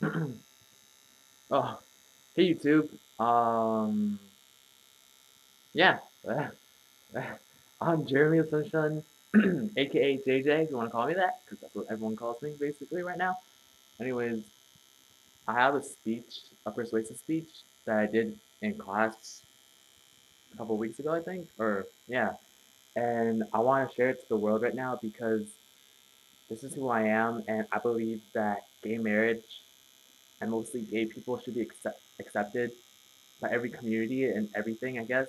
Oh, hey YouTube. Yeah, I'm Jeremy the Sunshine, aka JJ, if you want to call me that, because that's what everyone calls me basically right now. Anyways, I have a persuasive speech that I did in class a couple weeks ago, I think, or yeah, and I want to share it to the world right now because this is who I am, and I believe that gay marriage and mostly gay people should be accepted by every community and everything, I guess.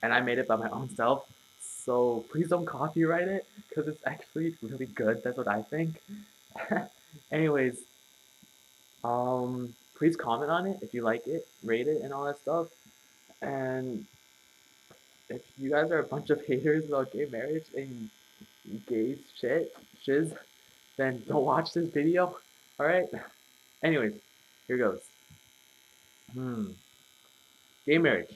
And I made it by my own self. So please don't copyright it because it's actually really good. That's what I think. Anyways, please comment on it if you like it, rate it, and all that stuff. And if you guys are a bunch of haters about gay marriage and gay shiz, then don't watch this video. All right. Anyways, here goes. Hmm. Gay marriage.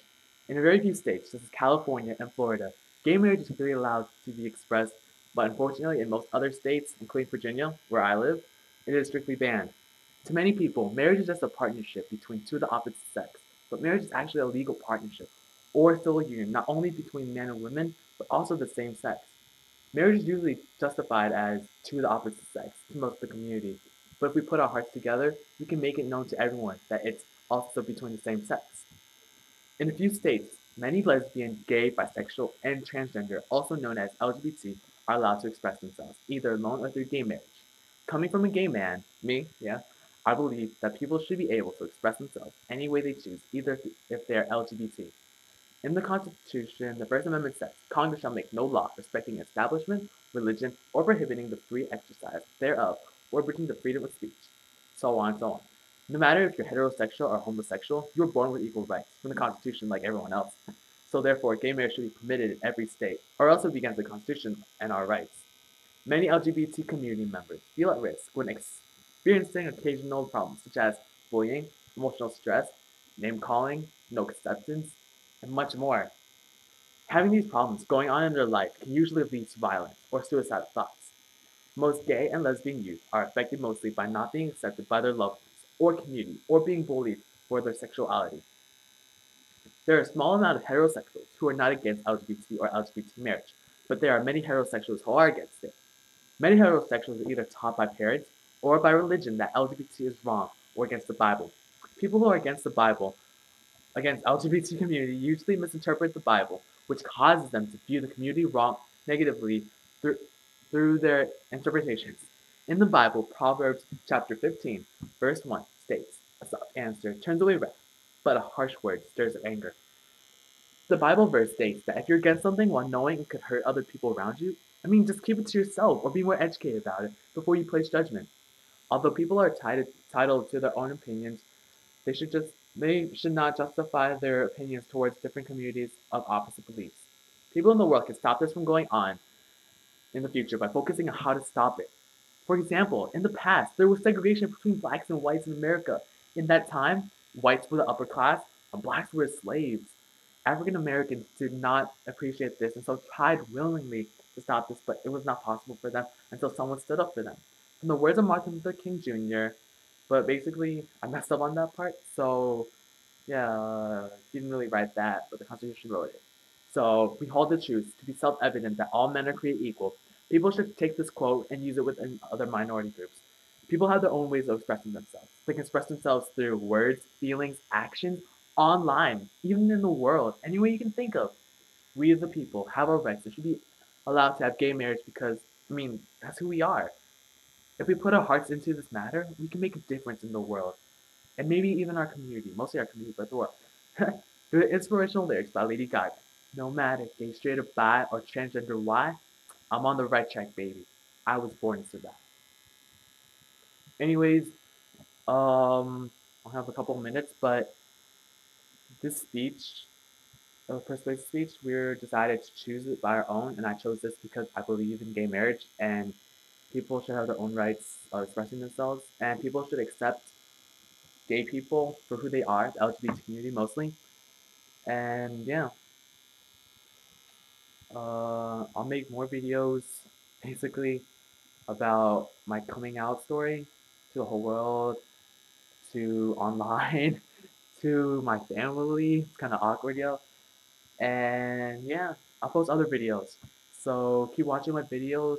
In very few states, such as California and Florida, gay marriage is freely allowed to be expressed, but unfortunately, in most other states, including Virginia, where I live, it is strictly banned. To many people, marriage is just a partnership between two of the opposite sex, but marriage is actually a legal partnership, or civil union, not only between men and women, but also the same sex. Marriage is usually justified as two of the opposite sex to most of the community, but if we put our hearts together, we can make it known to everyone that it's also between the same sex. In a few states, many lesbian, gay, bisexual, and transgender, also known as LGBT, are allowed to express themselves, either alone or through gay marriage. Coming from a gay man, me, yeah, I believe that people should be able to express themselves any way they choose, either if they are LGBT. In the Constitution, the First Amendment says Congress shall make no law respecting establishment, religion, or prohibiting the free exercise thereof, or abridging the freedom of speech, so on and so on. No matter if you're heterosexual or homosexual, you are born with equal rights from the Constitution like everyone else. So therefore, gay marriage should be permitted in every state, or else it would be against the Constitution and our rights. Many LGBT community members feel at risk when experiencing occasional problems such as bullying, emotional stress, name calling, no acceptance, and much more. Having these problems going on in their life can usually lead to violence or suicidal thoughts. Most gay and lesbian youth are affected mostly by not being accepted by their loved ones or community or being bullied for their sexuality. There are a small amount of heterosexuals who are not against LGBT or LGBT marriage, but there are many heterosexuals who are against it. Many heterosexuals are either taught by parents or by religion that LGBT is wrong or against the Bible. People who are against the Bible, against LGBT community, usually misinterpret the Bible, which causes them to view the community wrong negatively through, through their interpretations. In the Bible, Proverbs chapter 15, verse 1 states, "A soft answer turns away wrath, but a harsh word stirs up anger." The Bible verse states that if you're against something while knowing it could hurt other people around you, I mean, just keep it to yourself or be more educated about it before you place judgment. Although people are entitled to their own opinions, they should not justify their opinions towards different communities of opposite beliefs. People in the world can stop this from going on in the future by focusing on how to stop it. For example, in the past, there was segregation between blacks and whites in America. In that time, whites were the upper class and blacks were slaves. African Americans did not appreciate this and so tried willingly to stop this, but it was not possible for them until someone stood up for them. From the words of Martin Luther King Jr., but basically, I messed up on that part, so yeah, he didn't really write that, but the Constitution wrote it. So we hold the truth to be self-evident that all men are created equal. People should take this quote and use it within other minority groups. People have their own ways of expressing themselves. They can express themselves through words, feelings, actions, online, even in the world, any way you can think of. We as a people have our rights and should be allowed to have gay marriage because, I mean, that's who we are. If we put our hearts into this matter, we can make a difference in the world and maybe even our community, mostly our community, but the world. Through the inspirational lyrics by Lady Gaga, no matter gay, straight, or bi, or transgender, why, I'm on the right track, baby. I was born to survive. Anyways, I'll have a couple of minutes, but this speech, persuasive speech, we're decided to choose it by our own, and I chose this because I believe in gay marriage, and people should have their own rights of expressing themselves, and people should accept gay people for who they are, the LGBT community mostly, and yeah, I'll make more videos basically about my coming out story to the whole world to online to my family. It's kind of awkward, yo. And yeah, I'll post other videos. So keep watching my videos.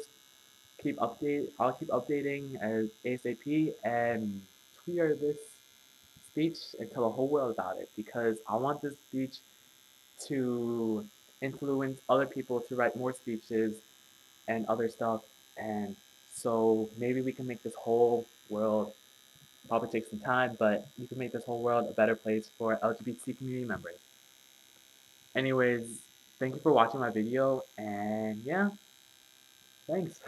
I'll keep updating as ASAP and tweet this speech and tell the whole world about it because I want this speech to influence other people to write more speeches and other stuff. And so maybe we can make this whole world, probably take some time, but we can make this whole world a better place for LGBT community members. Anyways, thank you for watching my video, and yeah, thanks.